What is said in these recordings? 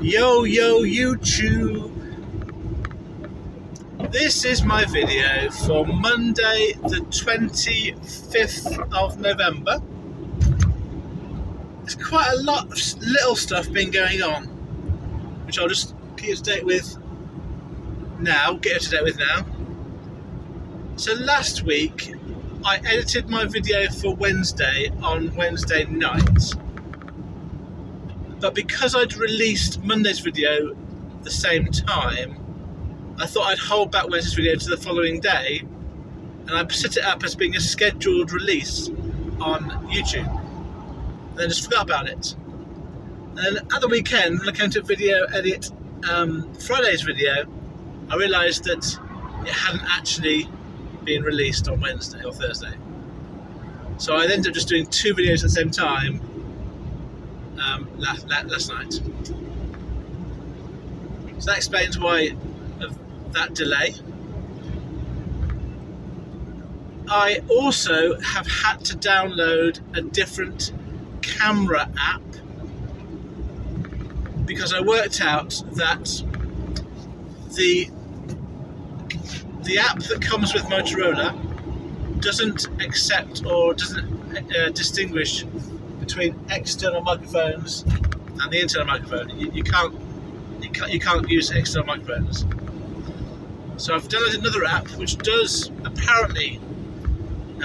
Yo YouTube! This is my video for Monday the 25th of November. There's quite a lot of little stuff been going on, which I'll just get you to date with now. So last week I edited my video for Wednesday on Wednesday night. But because I'd released Monday's video the same time, I thought I'd hold back Wednesday's video to the following day, and I set it up as being a scheduled release on YouTube. And then just forgot about it. And at the weekend, when I came to edit Friday's video, I realised that it hadn't actually been released on Wednesday or Thursday. So I ended up just doing two videos at the same time last night. So that explains why of that delay. I also have had to download a different camera app because I worked out that the app that comes with Motorola doesn't accept or doesn't distinguish between external microphones and the internal microphone. You can't use external microphones. So I've downloaded another app which does apparently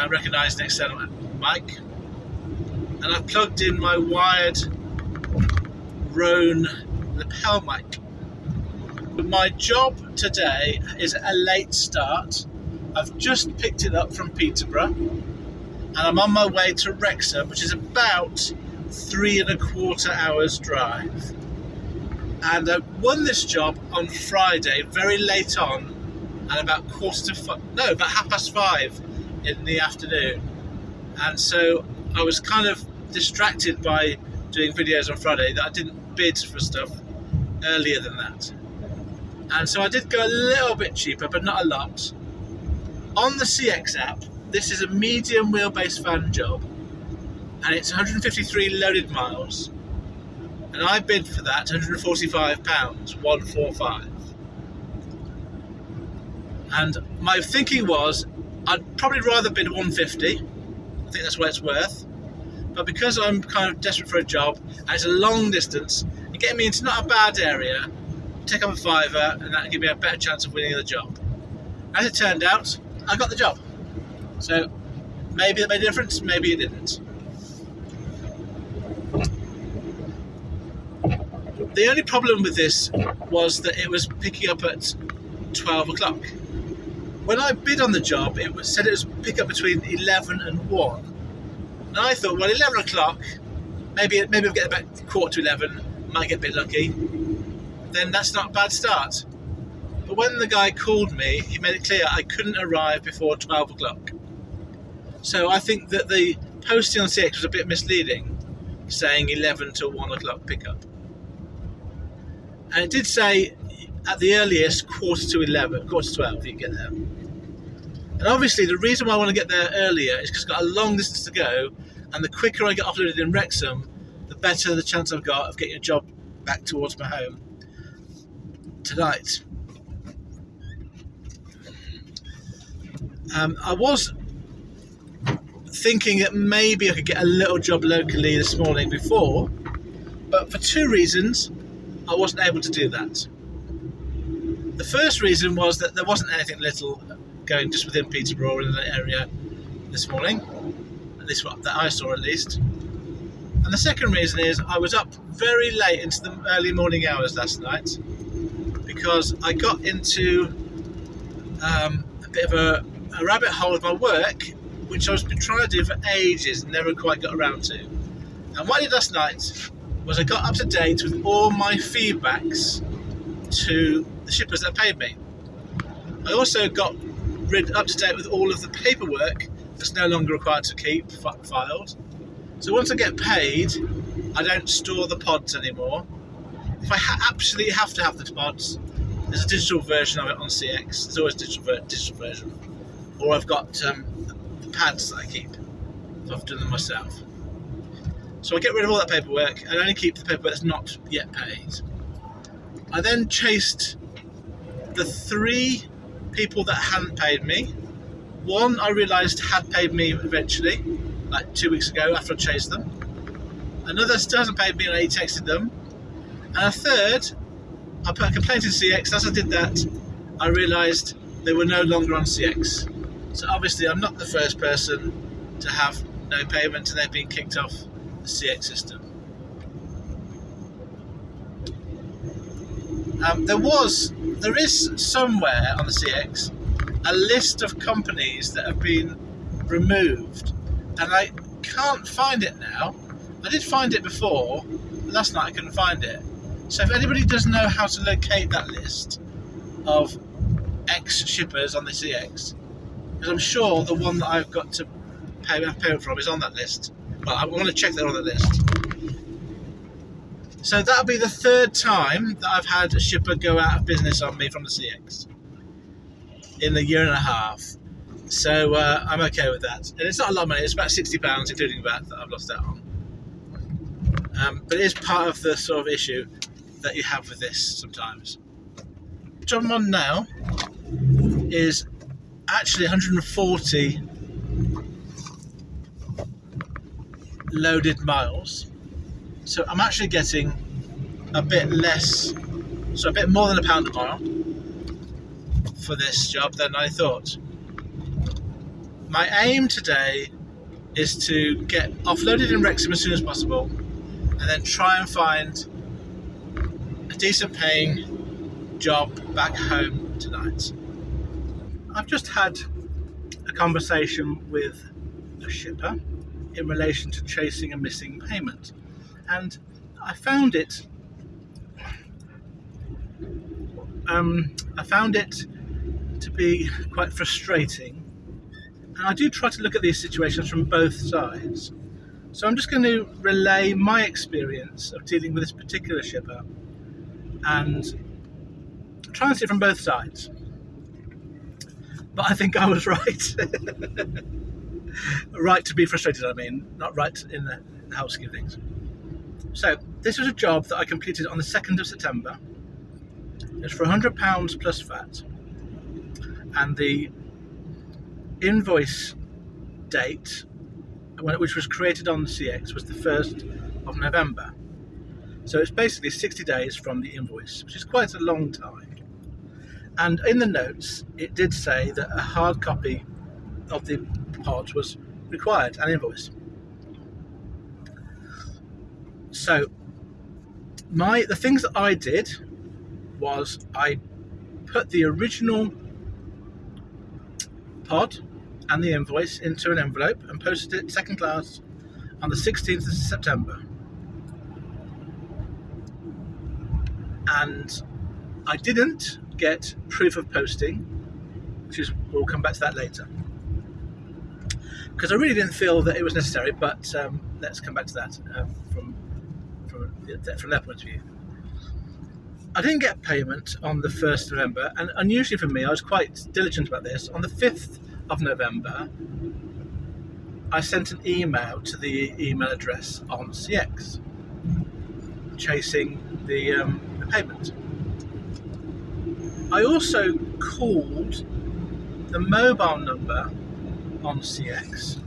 recognise an external mic, and I've plugged in my wired Rode lapel mic. But my job today is a late start. I've just picked it up from Peterborough, and I'm on my way to Wrexham, which is about 3.25 hours drive. And I won this job on Friday, very late on, and about 5:30 in the afternoon. And so I was kind of distracted by doing videos on Friday that I didn't bid for stuff earlier than that. And so I did go a little bit cheaper, but not a lot. On the CX app, this is a medium wheelbase van job, and it's 153 loaded miles, and I bid for that £145, 145. And my thinking was I'd probably rather bid 150. I think that's what it's worth. But because I'm kind of desperate for a job and it's a long distance, and getting me into not a bad area, take up a fiver, and that'll give me a better chance of winning the job. As it turned out, I got the job. So maybe that made a difference, maybe it didn't. The only problem with this was that it was picking up at 12 o'clock. When I bid on the job, it said it was pick up between 11 and 1. And I thought, well, 11 o'clock, maybe I'll get about 11:15, might get a bit lucky. Then that's not a bad start. But when the guy called me, he made it clear I couldn't arrive before 12 o'clock. So I think that the posting on CX was a bit misleading, saying 11 to 1 o'clock pickup. And it did say at the earliest 12 you get there. And obviously the reason why I want to get there earlier is because I've got a long distance to go, and the quicker I get offloaded in Wrexham, the better the chance I've got of getting a job back towards my home tonight. I was thinking that maybe I could get a little job locally this morning before, but for two reasons I wasn't able to do that. The first reason was that there wasn't anything little going just within Peterborough or in the area this morning, at least what that I saw at least. And the second reason is I was up very late into the early morning hours last night because I got into a bit of a rabbit hole with my work, which I've been trying to do for ages and never quite got around to. And what I did last night was I got up to date with all my feedbacks to the shippers that paid me. I also got up to date with all of the paperwork that's no longer required to keep filed. So once I get paid, I don't store the pods anymore. If I absolutely have to have the pods, there's a digital version of it on CX. There's always a digital version. Or I've got the pads that I keep, so I've done them myself. So I get rid of all that paperwork and only keep the paperwork that's not yet paid. I then chased the 3 people that hadn't paid me. One I realised had paid me eventually, like 2 weeks ago after I chased them. Another still hasn't paid me and I texted them. And a third, I put a complaint in CX. As I did that, I realised they were no longer on CX. So obviously I'm not the first person to have no payment and they've been kicked off the CX system. There is somewhere on the CX a list of companies that have been removed, and I can't find it now. I did find it before, but last night I couldn't find it. So if anybody does know how to locate that list of ex-shippers on the CX, because I'm sure the one that I've got to pay payment from is on that list. Well, I want to check they're on the list. So that'll be the 3rd time that I've had a shipper go out of business on me from the CX in a year and a half. So I'm okay with that. And it's not a lot of money, it's about £60, including that I've lost out on. But it is part of the sort of issue that you have with this sometimes. The job I'm on now is actually 140 loaded miles. So I'm actually getting a bit less, so a bit more than £1 a mile for this job than I thought. My aim today is to get offloaded in Wrexham as soon as possible and then try and find a decent paying job back home tonight. I've just had a conversation with a shipper in relation to chasing a missing payment. And I found it to be quite frustrating. And I do try to look at these situations from both sides. So I'm just going to relay my experience of dealing with this particular shipper and try and see it from both sides. But I think I was right. Right to be frustrated, I mean, not right in the whole scheme of things. So, this was a job that I completed on the 2nd of September. It's for £100 plus VAT. And the invoice date, which was created on the CX, was the 1st of November. So it's basically 60 days from the invoice, which is quite a long time. And in the notes, it did say that a hard copy of the pod was required, an invoice. So, the things that I did was I put the original pod and the invoice into an envelope and posted it second class on the 16th of September. And I didn't get proof of posting, we'll come back to that later, because I really didn't feel that it was necessary, but let's come back to that from their point of view. I didn't get payment on the 1st of November, and unusually for me, I was quite diligent about this. On the 5th of November, I sent an email to the email address on CX, chasing the payment. I also called the mobile number on CX,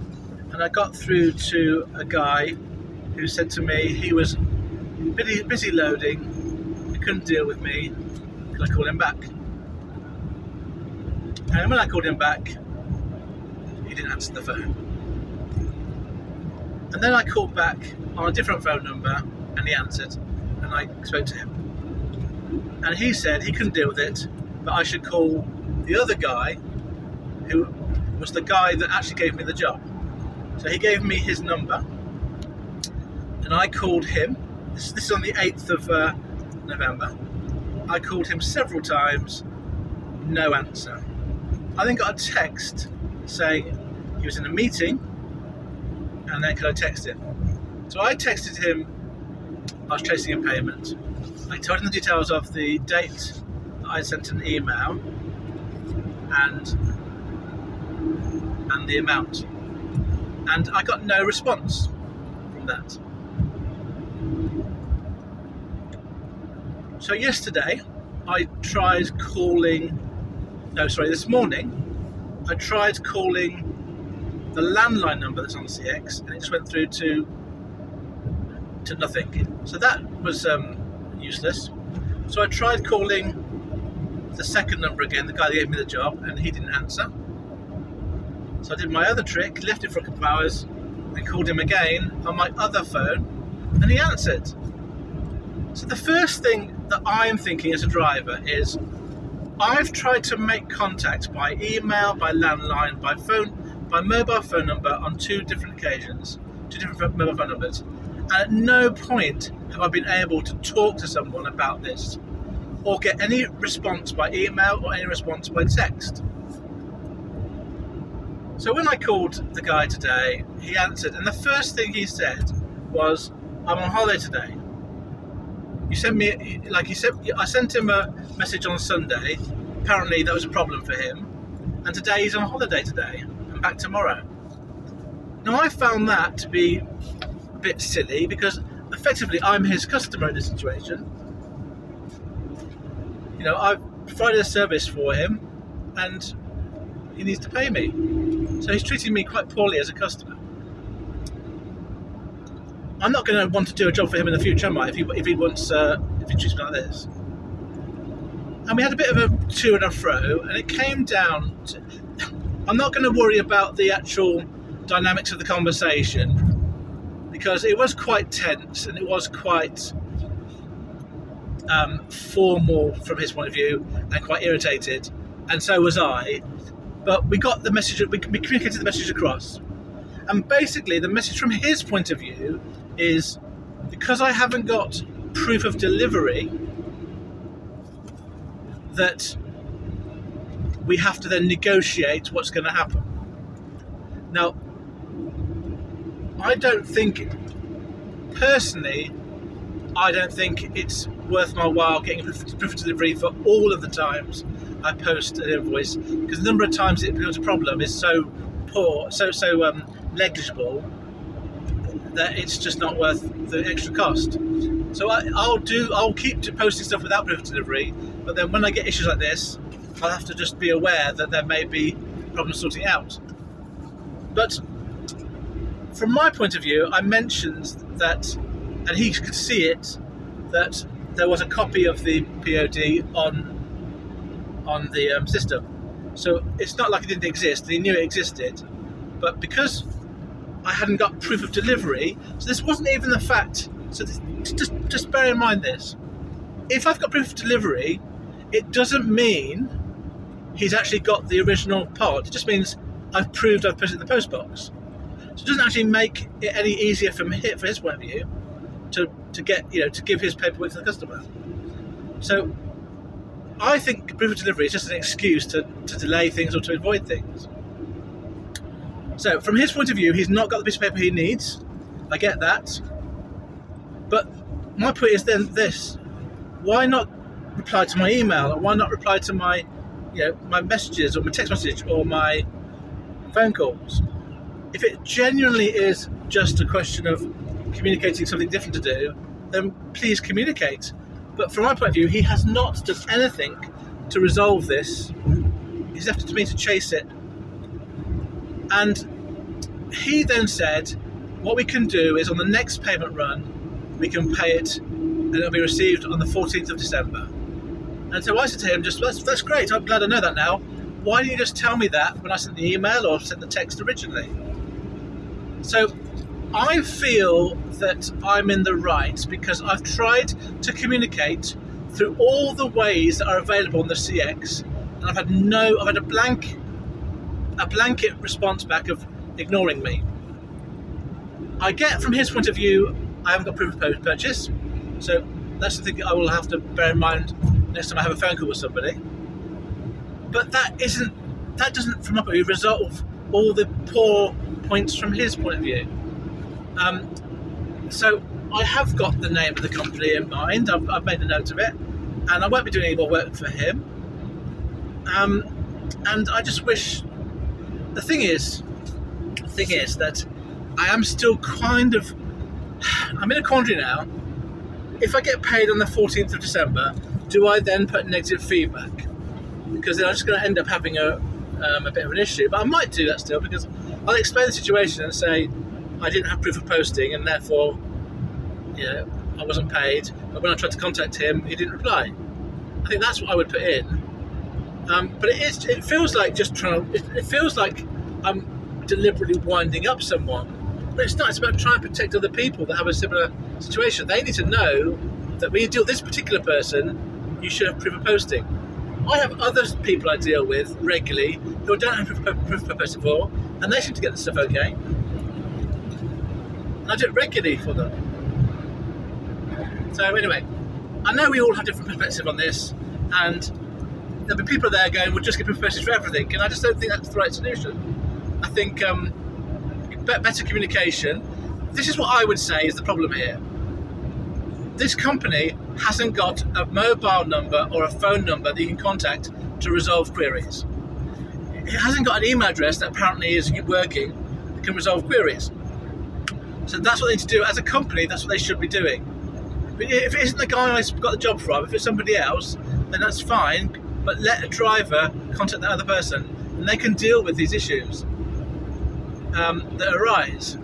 and I got through to a guy who said to me he was busy loading, he couldn't deal with me, could I call him back? And when I called him back, he didn't answer the phone. And then I called back on a different phone number, and he answered, and I spoke to him. And he said he couldn't deal with it, but I should call the other guy, who was the guy that actually gave me the job. So he gave me his number, and I called him. This is on the 8th of November. I called him several times, no answer. I then got a text saying he was in a meeting, and then could I text him? So I texted him, I was chasing a payment. I told him the details of the date that I sent an email and the amount. And I got no response from that. So yesterday, this morning, I tried calling the landline number that's on the CX, and it just went through to nothing. So that was useless. So I tried calling the second number again, the guy that gave me the job, and he didn't answer. So I did my other trick, left it for a couple of hours, and called him again on my other phone, and he answered. So the first thing that I'm thinking as a driver is, I've tried to make contact by email, by landline, by phone, by mobile phone number on two different occasions, two different mobile phone numbers, and at no point have I been able to talk to someone about this or get any response by email or any response by text. So when I called the guy today, he answered, and the first thing he said was, "I'm on holiday today." You sent me, I sent him a message on Sunday. Apparently that was a problem for him, and today he's on holiday today and back tomorrow. Now I found that to be a bit silly, because effectively I'm his customer in this situation. I've provided a service for him, and he needs to pay me. So he's treating me quite poorly as a customer. I'm not going to want to do a job for him in the future, am I? If he treats me like this. And we had a bit of a to and fro, and it came down to, I'm not going to worry about the actual dynamics of the conversation, because it was quite tense and it was quite formal from his point of view, and quite irritated, and so was I. But we got the message, we communicated the message across. And basically the message from his point of view is, because I haven't got proof of delivery, that we have to then negotiate what's going to happen. Now, I don't think it's worth my while getting proof of delivery for all of the times I post an invoice, because the number of times it becomes a problem is so poor, so negligible, that it's just not worth the extra cost. So I'll keep posting stuff without proof of delivery, but then when I get issues like this, I'll have to just be aware that there may be problems sorting out. But from my point of view, I mentioned that, and he could see it, that there was a copy of the POD on the system. So it's not like it didn't exist, he knew it existed, but because I hadn't got proof of delivery, so this wasn't even the fact, so just bear in mind this, if I've got proof of delivery, it doesn't mean he's actually got the original pod, it just means I've proved I've put it in the post box. So it doesn't actually make it any easier for his point of view to give his paperwork to the customer. So I think proof of delivery is just an excuse to delay things or to avoid things. So from his point of view, he's not got the piece of paper he needs. I get that. But my point is then this: why not reply to my email, or why not reply to my messages, or my text message, or my phone calls? If it genuinely is just a question of communicating something different to do, then please communicate. But from my point of view, he has not done anything to resolve this. He's left it to me to chase it. And he then said, what we can do is on the next payment run, we can pay it, and it'll be received on the 14th of December. And so I said to him, that's great, I'm glad I know that now. Why didn't you just tell me that when I sent the email or sent the text originally? So I feel that I'm in the right, because I've tried to communicate through all the ways that are available on the CX, and I've had a blanket response back of ignoring me. I get from his point of view, I haven't got proof of purchase, so that's the thing I will have to bear in mind next time I have a phone call with somebody. But that doesn't from my point of view resolve all the poor points from his point of view. So I have got the name of the company in mind. I've made a note of it, and I won't be doing any more work for him. And I just wish. The thing is that I am still I'm in a quandary now, if I get paid on the 14th of December, do I then put negative feedback? Because then I'm just going to end up having a bit of an issue. But I might do that still, because I'll explain the situation and say I didn't have proof of posting and therefore, I wasn't paid. But when I tried to contact him, he didn't reply. I think that's what I would put in. But it feels like just trying to. It feels like I'm deliberately winding up someone. But it's not. It's about trying to protect other people that have a similar situation. They need to know that when you deal with this particular person, you should have proof of posting. I have other people I deal with regularly who don't have proof of posting for, and they seem to get the stuff okay. And I do it regularly for them. So anyway, I know we all have different perspectives on this, and there'll be people there going, we'll just get proof of posting for everything, and I just don't think that's the right solution. I think better communication. This is what I would say is the problem here. This company hasn't got a mobile number or a phone number that you can contact to resolve queries. It hasn't got an email address that apparently is working that can resolve queries. So that's what they need to do. As a company, that's what they should be doing. But if it isn't the guy I got the job from, if it's somebody else, then that's fine, but let a driver contact that other person and they can deal with these issues that arise.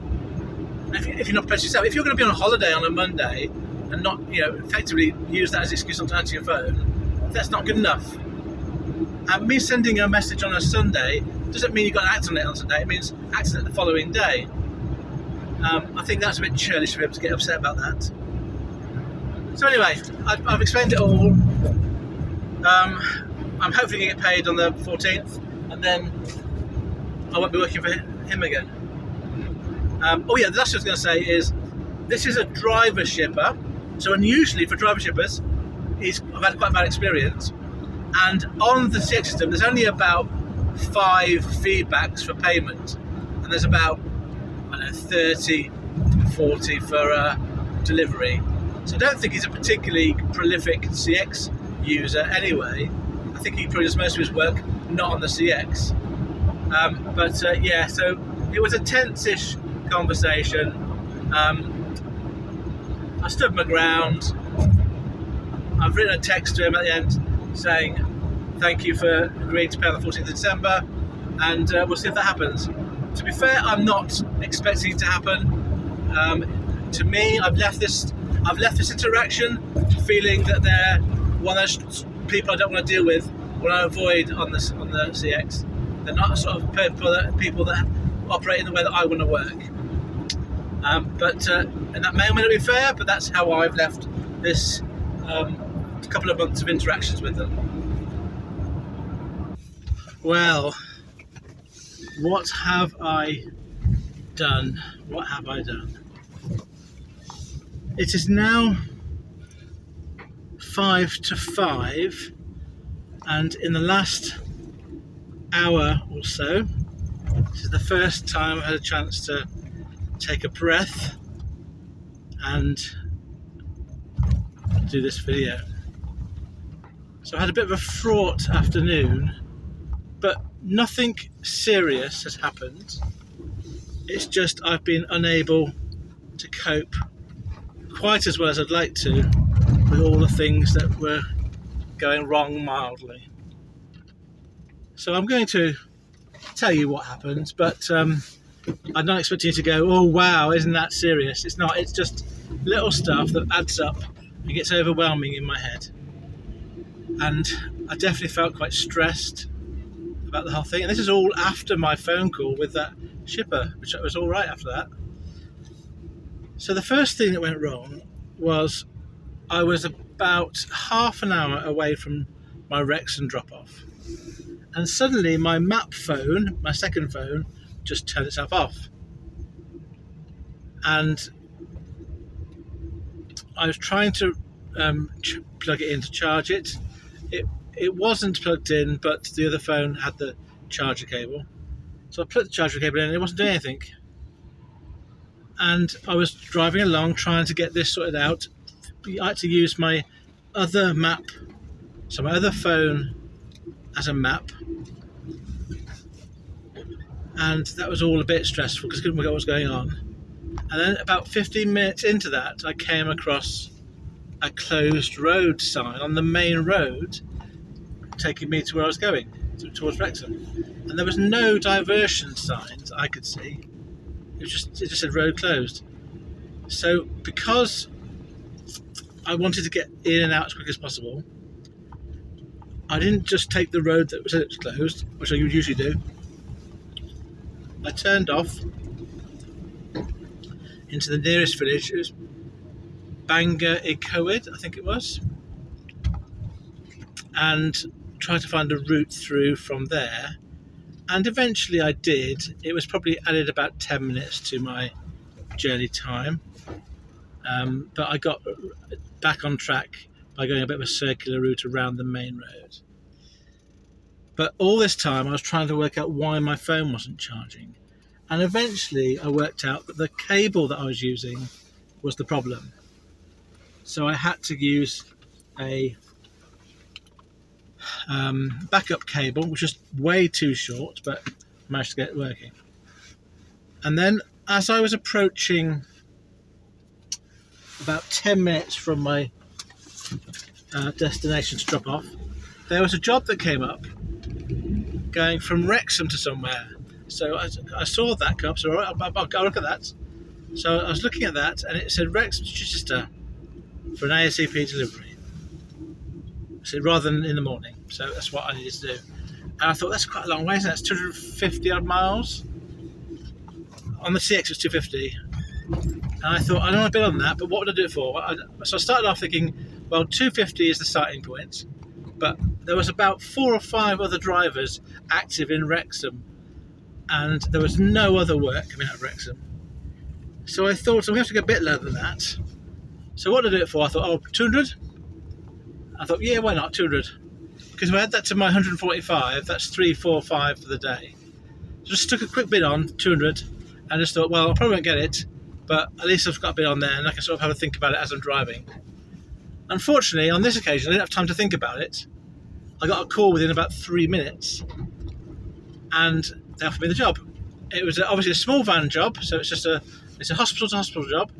If you're not prepared yourself, if you're going to be on a holiday on a Monday and not, effectively use that as an excuse not to answer your phone, that's not good enough. And me sending a message on a Sunday doesn't mean you've got to act on it on Sunday. It means acting it the following day. I think that's a bit churlish to be able to get upset about that. So anyway, I've explained it all. I'm hopefully going to get paid on the 14th, and then I won't be working for him again. The last thing I was going to say is, this is a driver shipper, so unusually for driver shippers, I've had quite a bad experience, and on the CX system there's only about 5 feedbacks for payment, and there's about 30, 40 for delivery. So I don't think he's a particularly prolific CX user anyway. I think he probably does most of his work not on the CX. So it was a tense-ish conversation. I stood my ground. I've written a text to him at the end saying thank you for agreeing to pay on the 14th of December, and we'll see if that happens. To be fair, I'm not expecting it to happen. To me, I've left this interaction feeling that they're one of those people I don't want to deal with, want to avoid on the CX. They're not the sort of people that operate in the way that I want to work. And that may or may not be fair, but that's how I've left this couple of months of interactions with them. Well, what have I done? What have I done? It is now 5 to 5, and in the last hour or so, this is the first time I've had a chance to take a breath and do this video. So I had a bit of a fraught afternoon, but nothing serious has happened. It's just I've been unable to cope quite as well as I'd like to with all the things that were going wrong mildly. So I'm going to tell you what happened, but I'm not expecting you to go, oh wow, isn't that serious? It's not. It's just little stuff that adds up and gets overwhelming in my head. And I definitely felt quite stressed about the whole thing. And this is all after my phone call with that shipper, which was all right after that. So the first thing that went wrong was I was about half an hour away from my Wrexham drop-off. And suddenly my map phone, my second phone, just turned itself off. And I was trying to plug it in to charge it. It wasn't plugged in, but the other phone had the charger cable. So I put the charger cable in and it wasn't doing anything. And I was driving along trying to get this sorted out. I had to use my other map, so my other phone as a map. And that was all a bit stressful because I couldn't work out what was going on. And then about 15 minutes into that, I came across a closed road sign on the main road taking me to where I was going, towards Wrexham. And there was no diversion signs I could see. It just said road closed. So because I wanted to get in and out as quick as possible, I didn't just take the road that was closed, which I usually do. I turned off into the nearest village. It was Bangor y Coed, I think it was, and tried to find a route through from there. And eventually I did. It was probably added about 10 minutes to my journey time, but I got back on track by going a bit of a circular route around the main road. But all this time I was trying to work out why my phone wasn't charging, and eventually I worked out that the cable that I was using was the problem. So I had to use a backup cable, which is way too short, but I managed to get it working. And then as I was approaching about 10 minutes from my destination to drop off, there was a job that came up going from Wrexham to somewhere. So I saw that come up, so I'll look at that. So I was looking at that, and it said Wrexham to Chichester for an ASAP delivery. So rather than in the morning. So that's what I needed to do. And I thought, that's quite a long way, isn't it? That's 250 odd miles. On the CX it's 250. And I thought, I don't want to bid on that, but what would I do it for? So I started off thinking, well, 250 is the starting point, but there was about 4 or 5 other drivers active in Wrexham, and there was no other work coming out of Wrexham. So I thought, I'm going to have to go a bit lower than that. So what did I do it for? I thought, 200? I thought, yeah, why not, 200? Because if I add that to my 145, that's 345 for the day. So just took a quick bid on 200, and just thought, well, I probably won't get it, but at least I've got a bid on there, and I can sort of have a think about it as I'm driving. Unfortunately, on this occasion, I didn't have time to think about it. I got a call within about 3 minutes, and they offered me the job. It was obviously a small van job, so it's a hospital-to-hospital job.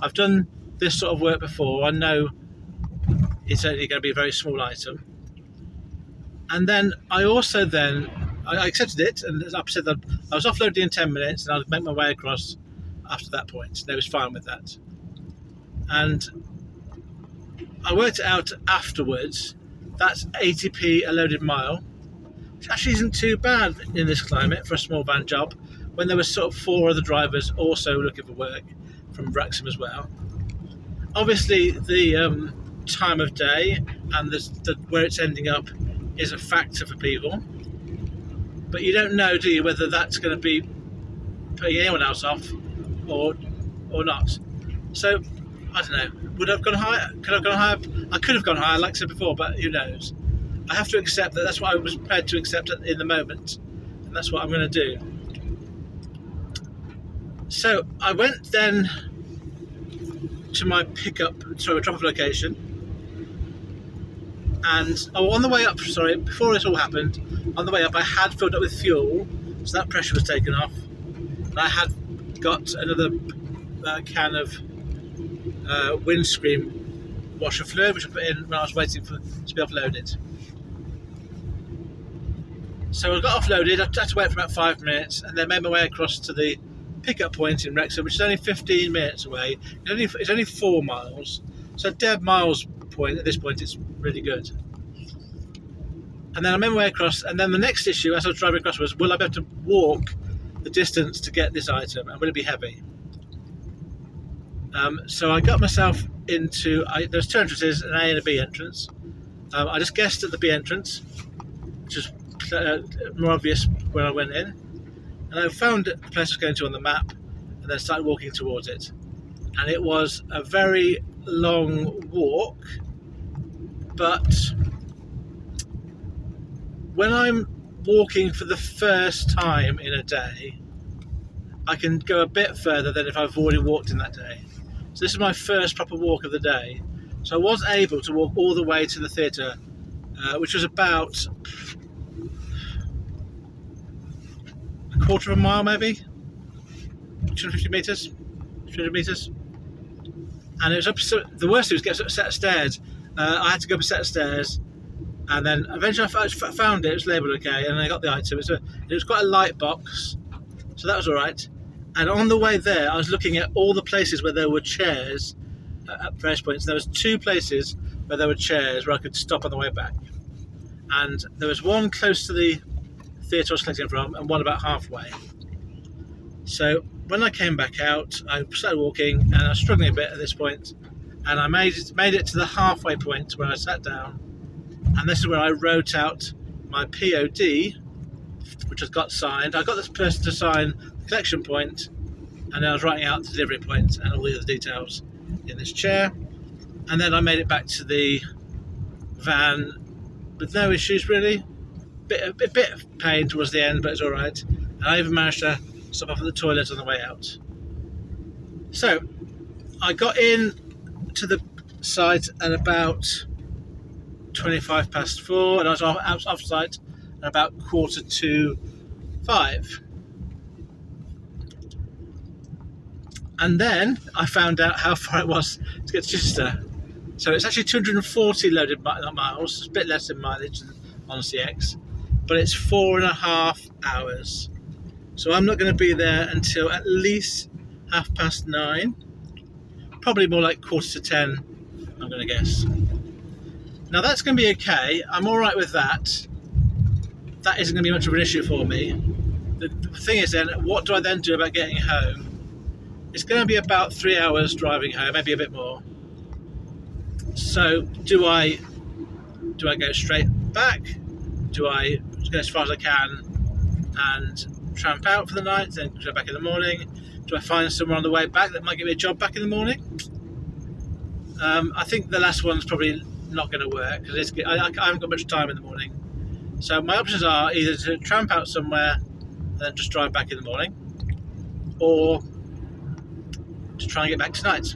I've done this sort of work before. I know it's only going to be a very small item. And then I accepted it, and I said that I was offloading in 10 minutes, and I'd make my way across after that point. They was fine with that. And I worked it out afterwards. That's 80p a loaded mile, which actually isn't too bad in this climate for a small van job, when there were sort of 4 other drivers also looking for work from Wrexham as well. Obviously, the time of day and where it's ending up is a factor for people, but you don't know, do you, whether that's going to be putting anyone else off or not. So I don't know. Would I have gone higher? Could I have gone higher? I could have gone higher, like I said before, but who knows? I have to accept that that's what I was prepared to accept in the moment, and that's what I'm going to do. So I went then to my drop-off location, and on the way up, before this all happened, on the way up I had filled up with fuel, so that pressure was taken off, and I had got another can of windscreen washer fluid, which I put in when I was waiting to be offloaded. So I got offloaded. I had to wait for about 5 minutes, and then made my way across to the pickup point in Wrexham, which is only 15 minutes away. It's only 4 miles, so dead miles point. At this point, it's really good. And then I made my way across, and then the next issue as I was driving across was, will I be able to walk the distance to get this item, and will it be heavy? So I got myself into, there's 2 entrances, an A and a B entrance. I just guessed at the B entrance, which is more obvious when I went in, and I found the place I was going to on the map, and then started walking towards it. And it was a very long walk, but when I'm walking for the first time in a day, I can go a bit further than if I've already walked in that day. So this is my first proper walk of the day. So I was able to walk all the way to the theatre, which was about a quarter of a mile, maybe 250 metres, 300 metres. and it was up. The worst thing was get up a set of stairs. I had to go up a set of stairs, and then eventually I found it. It was labelled okay, and I got the item. It was quite a light box, so that was all right. And on the way there, I was looking at all the places where there were chairs at various points. There was 2 places where there were chairs where I could stop on the way back, and there was one close to the theatre I was collecting from, and one about halfway. So when I came back out, I started walking, and I was struggling a bit at this point, and I made it to the halfway point where I sat down, and this is where I wrote out my POD, which has got signed. I got this person to sign the collection point, and then I was writing out the delivery point and all the other details in this chair, and then I made it back to the van with no issues really. A bit of pain towards the end, but it's all right. And I even managed to stop off at the toilet on the way out. So I got in to the site at about 25 past 4, and I was off site at about 4:45. And then I found out how far it was to get to Chichester. So it's actually 240 loaded miles. It's a bit less in mileage than on CX, but it's 4.5 hours. So I'm not going to be there until at least 9:30, probably more like 9:45, I'm going to guess. Now that's going to be okay. I'm all right with that. That isn't going to be much of an issue for me. The thing is then, what do I then do about getting home? It's going to be about 3 hours driving home, maybe a bit more. So do I go straight back? Do I go as far as I can and tramp out for the night, then go back in the morning? Do I find somewhere on the way back that might give me a job back in the morning? I think the last one's probably not going to work because I haven't got much time in the morning. So my options are either to tramp out somewhere and then just drive back in the morning, or to try and get back tonight.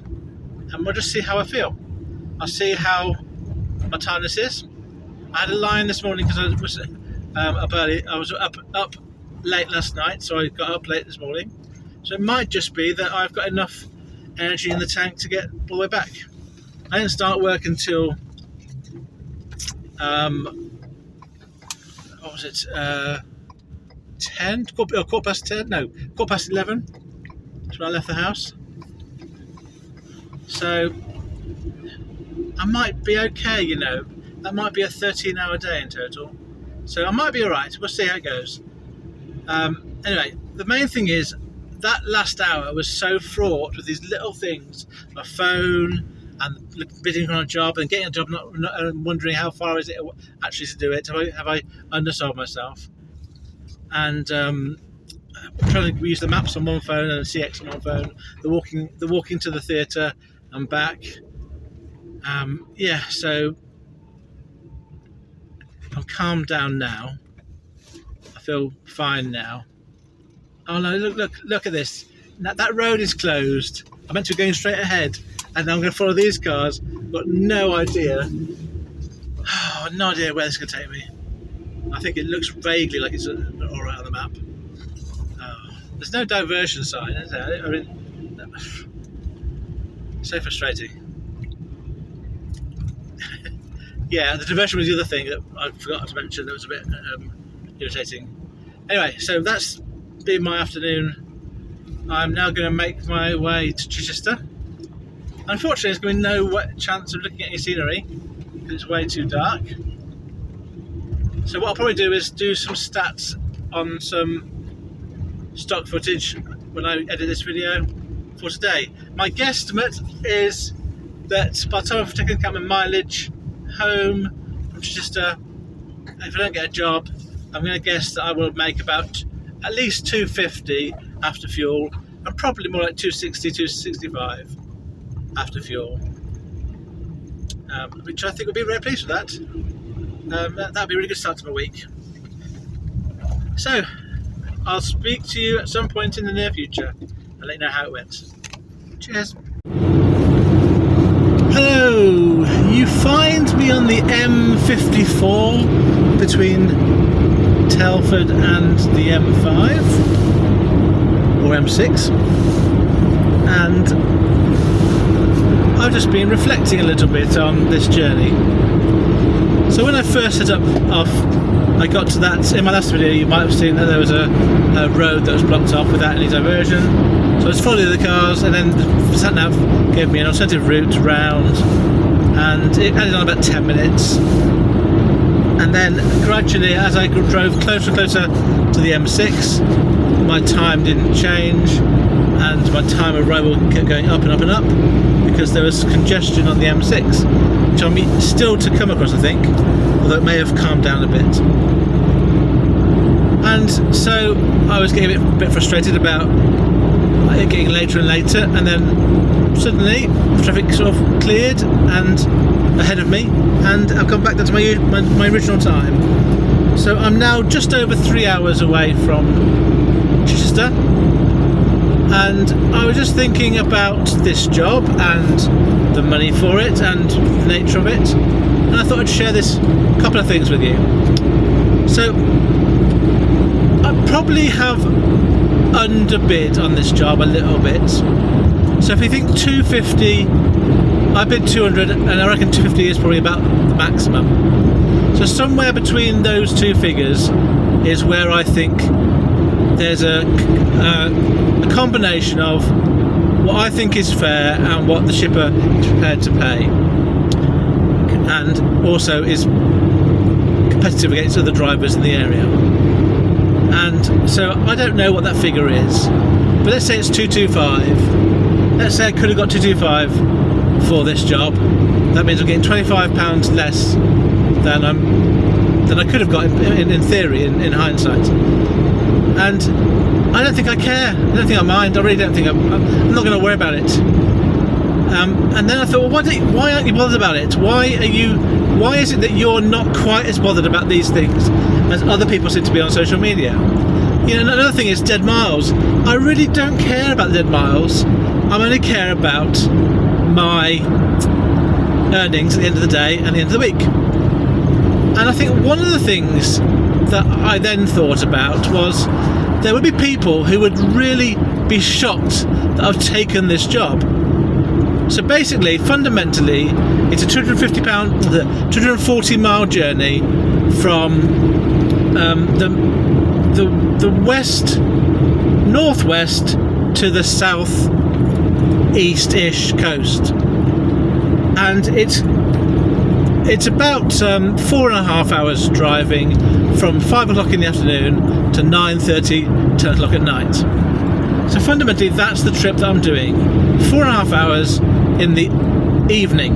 And we'll just see how I feel. I'll see how my tiredness is. I had a line this morning because I was up early. I was up late last night, so I got up late this morning. So it might just be that I've got enough energy in the tank to get all the way back. I didn't start work until what was it? 10? Quarter past 10? No, 11. That's when I left the house. So I might be okay, you know. That might be a 13-hour day in total. So I might be all right. We'll see how it goes. Anyway, the main thing is that last hour was so fraught with these little things. My phone and bidding on a job and getting a job, not wondering how far is it actually to do it. Have I undersold myself? And trying to use the maps on one phone and the CX on one phone. The walking to the theatre and back. So I'm calmed down now. I feel fine now. Oh no! Look at this. That road is closed. I'm meant to be going straight ahead, and I'm going to follow these cars. Got no idea. Oh, no idea where this is going to take me. I think it looks vaguely like it's all right on the map. There's no diversion sign, is there? I mean, so frustrating. Yeah, the diversion was the other thing that I forgot to mention that was a bit irritating. Anyway, so that's been my afternoon. I'm now going to make my way to Chichester. Unfortunately, there's going to be no chance of looking at any scenery because it's way too dark. So what I'll probably do is do some stats on some stock footage when I edit this video for today. My guesstimate is that by the time I've taken account my mileage home from Chichester, if I don't get a job, I'm going to guess that I will make about at least 250 after fuel, and probably more like 260, 265 after fuel, which I think would be very pleased with that. That'd be a really good start to my week. So I'll speak to you at some point in the near future and let you know how it went. Cheers. Hello, you find me on the M54 between Telford and the M5 or M6, and I've just been reflecting a little bit on this journey. So when I first set off, I got to that, in my last video you might have seen that there was a road that was blocked off without any diversion. So I was following the cars, and then the sat-nav gave me an alternative route round, and it added on about 10 minutes. And then gradually, as I drove closer and closer to the M6, my time didn't change, and my time of arrival kept going up and up and up, because there was congestion on the M6, which I'm still to come across, I think, although it may have calmed down a bit. And so I was getting a bit frustrated about it getting later and later, and then suddenly the traffic sort of cleared and ahead of me, and I've come back down to my original time. So I'm now just over 3 hours away from Chichester, and I was just thinking about this job and the money for it and the nature of it, and I thought I'd share this couple of things with you. So I probably have underbid on this job a little bit. So if you think 250, I bid 200, and I reckon 250 is probably about the maximum. So somewhere between those two figures is where I think there's a combination of what I think is fair and what the shipper is prepared to pay, and also is competitive against other drivers in the area. And so I don't know what that figure is, but let's say it's 225. Let's say I could have got 225 for this job. That means I'm getting £25 less than I could have got in theory, in hindsight. And I don't think I care. I don't think I mind. I really don't think I'm not going to worry about it. And then I thought, well, why aren't you bothered about it? Why is it that you're not quite as bothered about these things as other people seem to be on social media? You know, another thing is dead miles. I really don't care about the dead miles. I only care about my earnings at the end of the day and the end of the week. And I think one of the things that I then thought about was there would be people who would really be shocked that I've taken this job. So basically, fundamentally, it's a £240 mile journey from the northwest to the southeast-ish coast, and it's about 4.5 hours driving from 5 o'clock in the afternoon to 9:30, 10 o'clock at night. So fundamentally, that's the trip that I'm doing. 4.5 hours in the evening.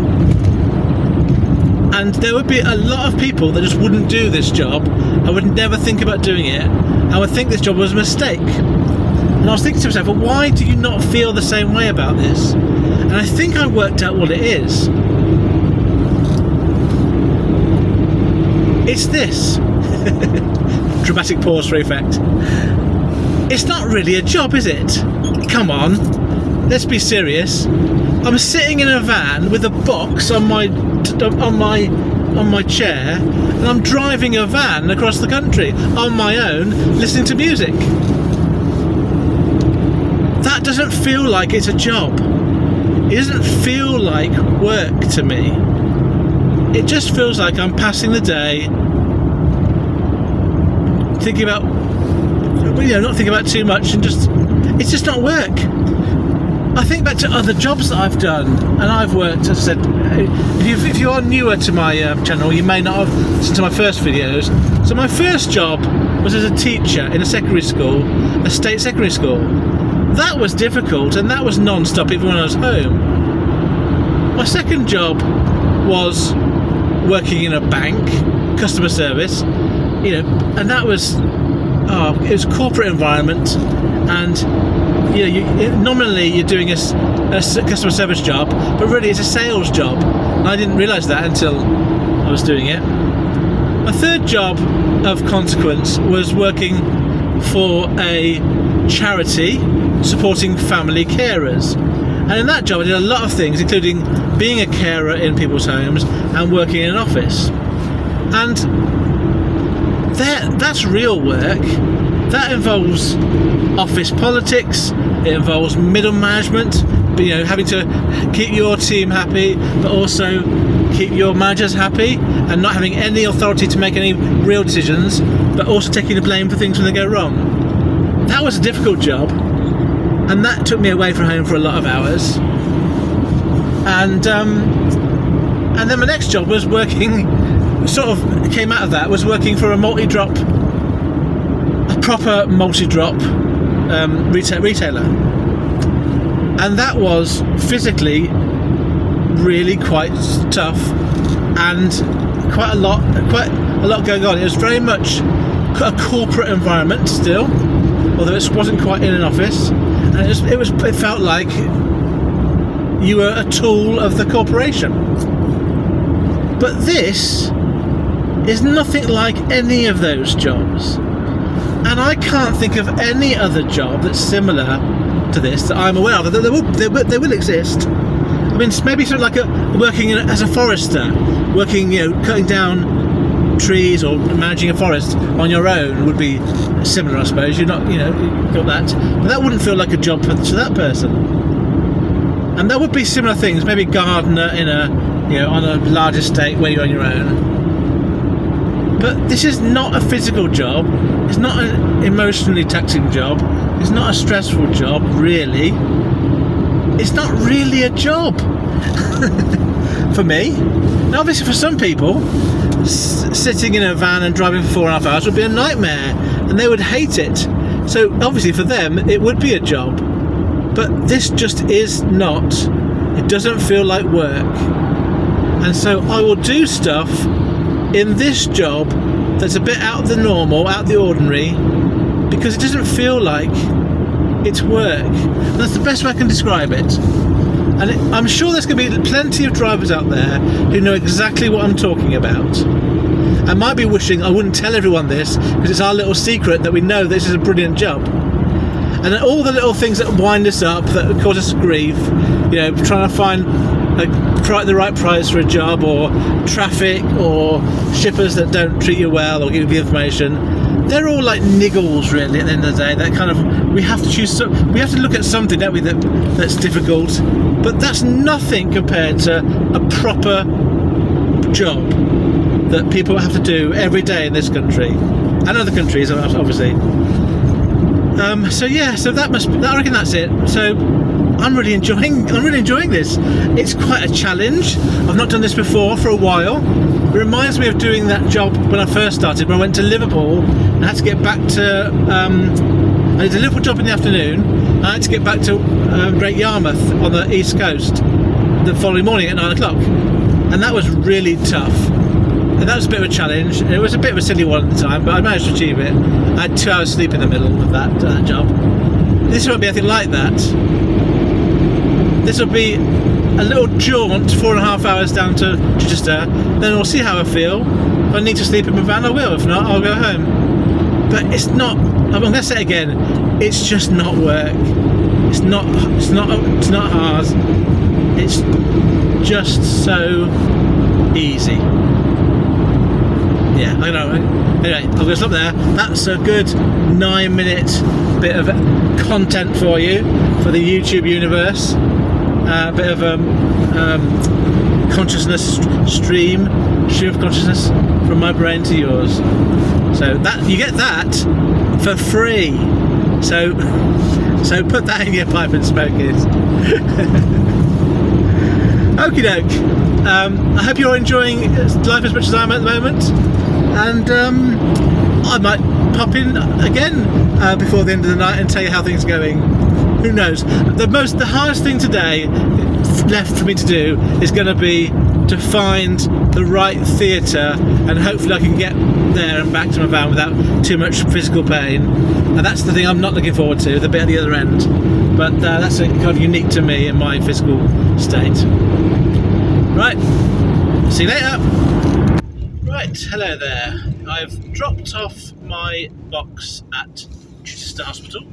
And there would be a lot of people that just wouldn't do this job. I would never think about doing it. I would think this job was a mistake. And I was thinking to myself, well, why do you not feel the same way about this? And I think I worked out what it is. It's this. Dramatic pause for effect. It's not really a job, is it? Come on, let's be serious. I'm sitting in a van with a box on my chair, and I'm driving a van across the country on my own, listening to music. That doesn't feel like it's a job. It doesn't feel like work to me. It just feels like I'm passing the day thinking about, not thinking about too much, and it's just not work. I think back to other jobs that I've done, and I've worked, as I said, if you are newer to my channel, you may not have listened to my first videos. So my first job was as a teacher in a secondary school, a state secondary school. That was difficult, and that was non-stop even when I was home. My second job was working in a bank, customer service, and that was it was a corporate environment, and nominally you're doing a customer service job, but really it's a sales job, and I didn't realise that until I was doing it. My third job of consequence was working for a charity supporting family carers, and in that job I did a lot of things, including being a carer in people's homes and working in an office. And that's real work. That involves office politics, it involves middle management, having to keep your team happy, but also keep your managers happy, and not having any authority to make any real decisions, but also taking the blame for things when they go wrong. That was a difficult job, and that took me away from home for a lot of hours. And then my next job was working, came out of that, was working for a proper multi-drop retailer. And that was physically really quite tough, and quite a lot going on. It was very much a corporate environment still, although it wasn't quite in an office, and it felt like you were a tool of the corporation. But this is nothing like any of those jobs, and I can't think of any other job that's similar to this that I'm aware of. They will exist. I mean, maybe something like working as a forester, cutting down trees or managing a forest on your own would be similar, I suppose. You're not, you've got that, but that wouldn't feel like a job to that person. And there would be similar things, maybe gardener on a large estate where you're on your own. But this is not a physical job. It's not an emotionally taxing job. It's not a stressful job, really. It's not really a job for me. Now, obviously, for some people, sitting in a van and driving for 4.5 hours would be a nightmare, and they would hate it. So, obviously, for them, it would be a job. But this just is not. It doesn't feel like work. And so I will do stuff in this job that's a bit out of the normal, out of the ordinary, because it doesn't feel like it's work. And that's the best way I can describe it. And I'm sure there's going to be plenty of drivers out there who know exactly what I'm talking about. I might be wishing I wouldn't tell everyone this, because it's our little secret that we know this is a brilliant job. And all the little things that wind us up, that cause us grief, trying to find the right price for a job, or traffic, or shippers that don't treat you well or give you the information, they're all like niggles, really, at the end of the day. That kind of, we have to choose, we have to look at something, don't we, that's difficult, but that's nothing compared to a proper job that people have to do every day in this country and other countries, obviously. So I reckon that's it. So I'm really enjoying this. It's quite a challenge. I've not done this before for a while. It reminds me of doing that job when I first started, when I went to Liverpool and I had to get back to I did a Liverpool job in the afternoon, and I had to get back to Great Yarmouth on the east coast the following morning at 9 o'clock, and that was really tough. And that was a bit of a challenge. It was a bit of a silly one at the time, but I managed to achieve it. I had 2 hours sleep in the middle of that job. This won't be anything like that. This will be a little jaunt, 4.5 hours down to Chichester. Then we'll see how I feel. If I need to sleep in my van, I will. If not, I'll go home. But it's not. I'm going to say it again. It's just not work. It's not hard. It's just so easy. Yeah, I know. Anyway, I'm going to stop there. That's a good 9-minute bit of content for you, for the YouTube universe. A bit of consciousness stream of consciousness from my brain to yours. So that you get that for free. So put that in your pipe and smoke it. Okie doke. I hope you're enjoying life as much as I am at the moment, and I might pop in again before the end of the night and tell you how things are going. Who knows? The hardest thing today left for me to do is going to be to find the right theatre, and hopefully I can get there and back to my van without too much physical pain. And that's the thing I'm not looking forward to, the bit at the other end. But that's kind of unique to me in my physical state. Right, see you later. Right, hello there. I've dropped off my box at Chichester Hospital,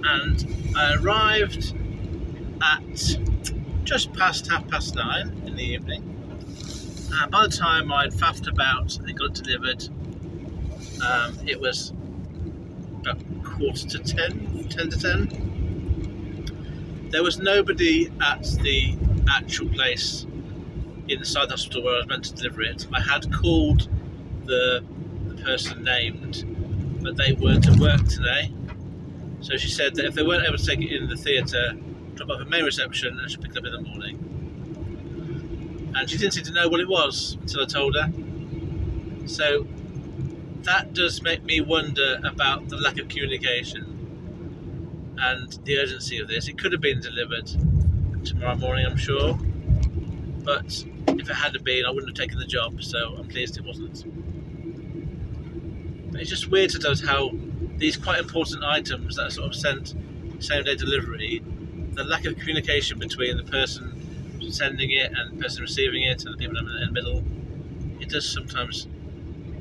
and I arrived at just past 9:30 in the evening. And by the time I'd faffed about and got it delivered, it was about 10:45, 10 to 10. There was nobody at the actual place inside the hospital where I was meant to deliver it. I had called the person named, but they weren't at work today. So she said that if they weren't able to take it in the theatre, drop off at main reception and she'd pick it up in the morning. And she didn't seem to know what it was until I told her. So that does make me wonder about the lack of communication and the urgency of this. It could have been delivered tomorrow morning, I'm sure, but if it had been, I wouldn't have taken the job, so I'm pleased it wasn't. But it's just weird to us how these quite important items that are sort of sent same day delivery, the lack of communication between the person sending it and the person receiving it and the people in the middle, it does sometimes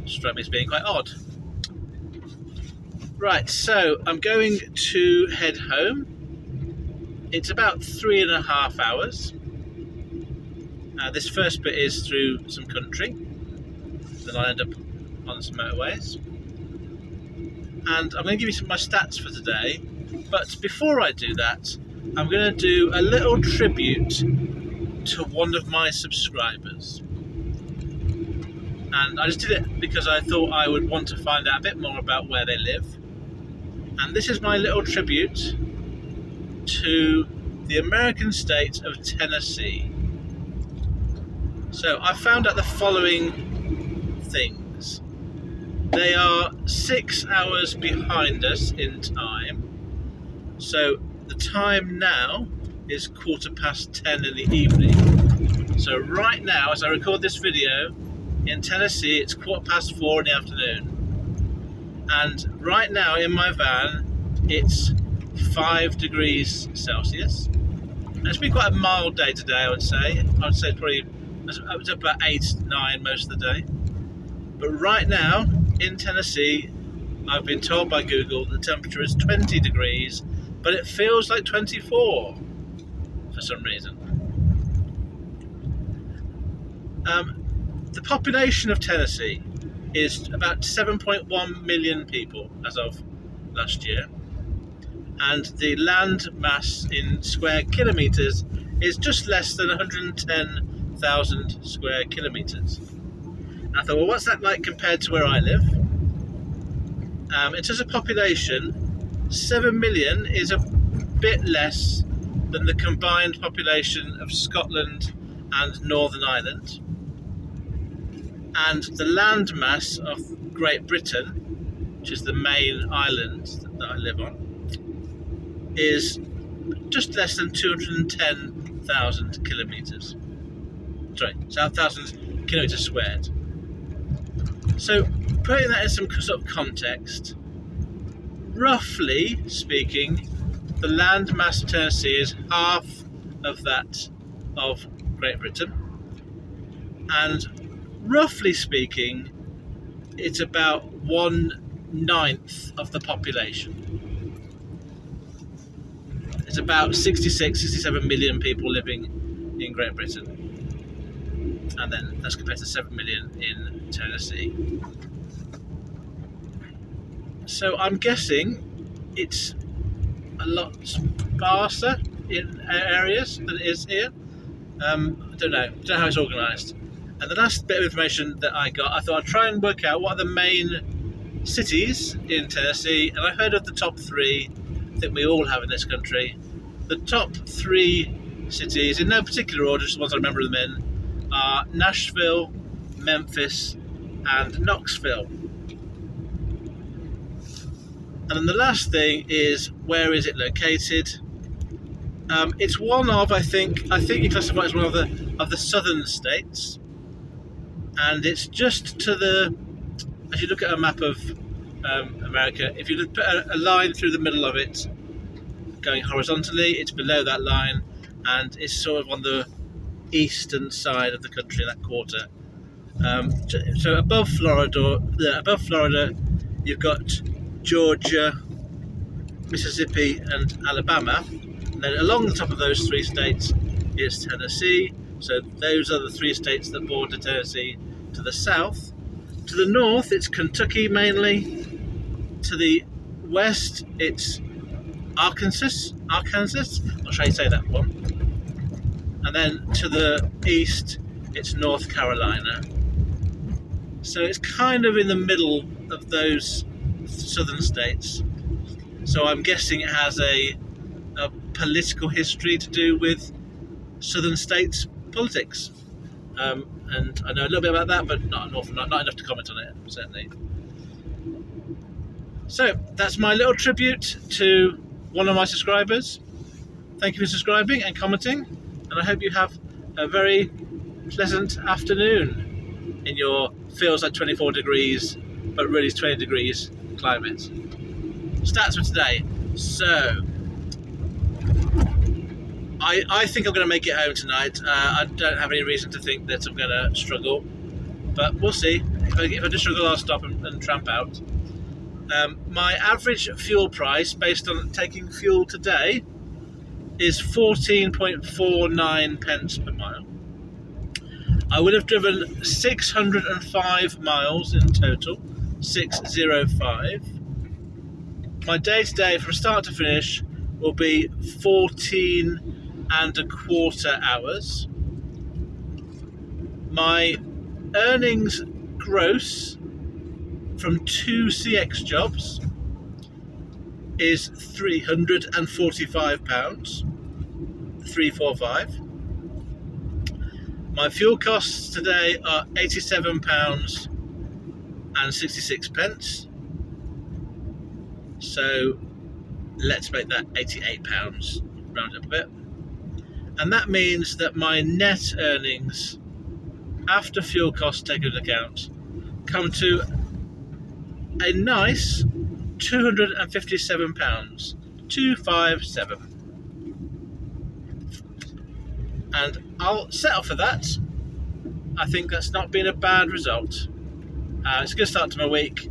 strike me as being quite odd. Right, so I'm going to head home. It's about 3.5 hours. This first bit is through some country, then I'll end up on some motorways. And I'm going to give you some of my stats for today, but before I do that, I'm going to do a little tribute to one of my subscribers. And I just did it because I thought I would want to find out a bit more about where they live. And this is my little tribute to the American state of Tennessee. So I found out the following things. They are 6 hours behind us in time. So the time now is 10:15 in the evening. So right now, as I record this video, in Tennessee it's 4:15 in the afternoon. And right now in my van it's 5 degrees Celsius. And it's been quite a mild day today, I would say. It's probably, I was up about 8, 9 most of the day. But right now in Tennessee, I've been told by Google the temperature is 20 degrees, but it feels like 24 for some reason. The population of Tennessee is about 7.1 million people as of last year, and the land mass in square kilometres is just less than 110,000 square kilometres. And I thought, well, what's that like compared to where I live? In terms of population, 7 million is a bit less than the combined population of Scotland and Northern Ireland. And the land mass of Great Britain, which is the main island that I live on, is just less than 210,000 kilometres. Sorry, 1,000 kilometres squared. So, putting that in some sort of context, roughly speaking, the land mass of Tennessee is half of that of Great Britain, and roughly speaking, it's about 1/9 of the population. It's about 67 million people living in Great Britain, and then that's compared to 7 million in Tennessee. So I'm guessing it's a lot sparser in areas than it is here. I don't know how it's organised. And the last bit of information that I got, I thought I'd try and work out what are the main cities in Tennessee, and I heard of the top 3 that we all have in this country. The top 3 cities, in no particular order, just the ones I remember them in, are Nashville, Memphis, and Knoxville. And then the last thing is, where is it located? It's one of, I think you classify it as one of the southern states, and it's just to the, as you look at a map of America, if you put a line through the middle of it, going horizontally, it's below that line, and it's sort of on the eastern side of the country, that quarter. So above Florida, you've got Georgia, Mississippi, and Alabama. And then along the top of those 3 states is Tennessee. So those are the 3 states that border Tennessee to the south. To the north, it's Kentucky mainly. To the west it's Arkansas, not sure how you say that one. And then to the east it's North Carolina. So it's kind of in the middle of those southern states. So I'm guessing it has a political history to do with southern states politics. And I know a little bit about that, but not enough to comment on it, certainly. So that's my little tribute to one of my subscribers. Thank you for subscribing and commenting, and I hope you have a very pleasant afternoon in your feels like 24 degrees, but really it's 20 degrees climate. Stats for today. So, I think I'm going to make it home tonight. I don't have any reason to think that I'm going to struggle, but we'll see. If I do struggle, I'll stop and tramp out. My average fuel price, based on taking fuel today, is 14.49 pence per mile. I would have driven 605 miles in total, 605. My day today, from start to finish, will be 14.25 hours. My earnings gross from 2 CX jobs is £345, 345. My fuel costs today are £87.66. So let's make that £88, round up a bit. And that means that my net earnings after fuel costs taken into account come to a nice £257, 257. And I'll settle for that. I think that's not been a bad result. It's a good start to my week,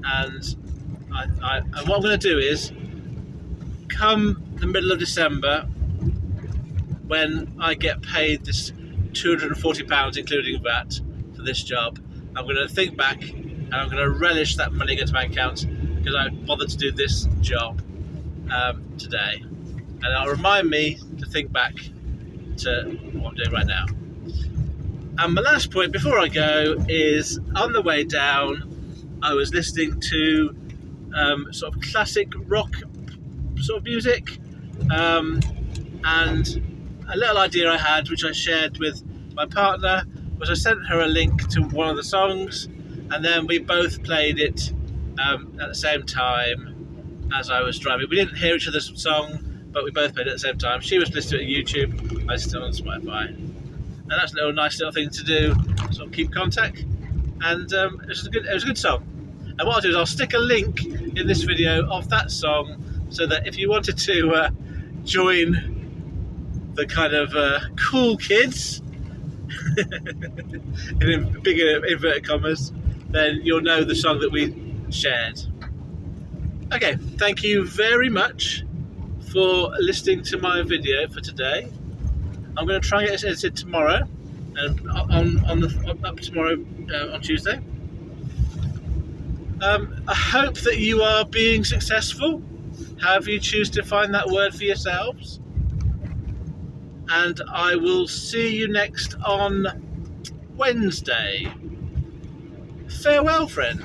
and what I'm going to do is, come the middle of December, when I get paid this £240, including VAT, for this job, I'm going to think back and I'm going to relish that money into my account because I bothered to do this job today. And it'll remind me to think back to what I'm doing right now. And my last point before I go is, on the way down, I was listening to sort of classic rock sort of music, and a little idea I had, which I shared with my partner, was I sent her a link to one of the songs, and then we both played it at the same time as I was driving. We didn't hear each other's song, but we both played it at the same time. She was listening to it on YouTube, I was still on Spotify. And that's a nice little thing to do, sort of keep contact. And it was a good song. And what I'll do is I'll stick a link in this video of that song, so that if you wanted to join the kind of cool kids, in bigger inverted commas, then you'll know the song that we shared. Okay, thank you very much for listening to my video for today. I'm going to try and get this edited tomorrow, and up tomorrow on Tuesday. I hope that you are being successful, however you choose to find that word for yourselves. And I will see you next on Wednesday. Farewell, friend.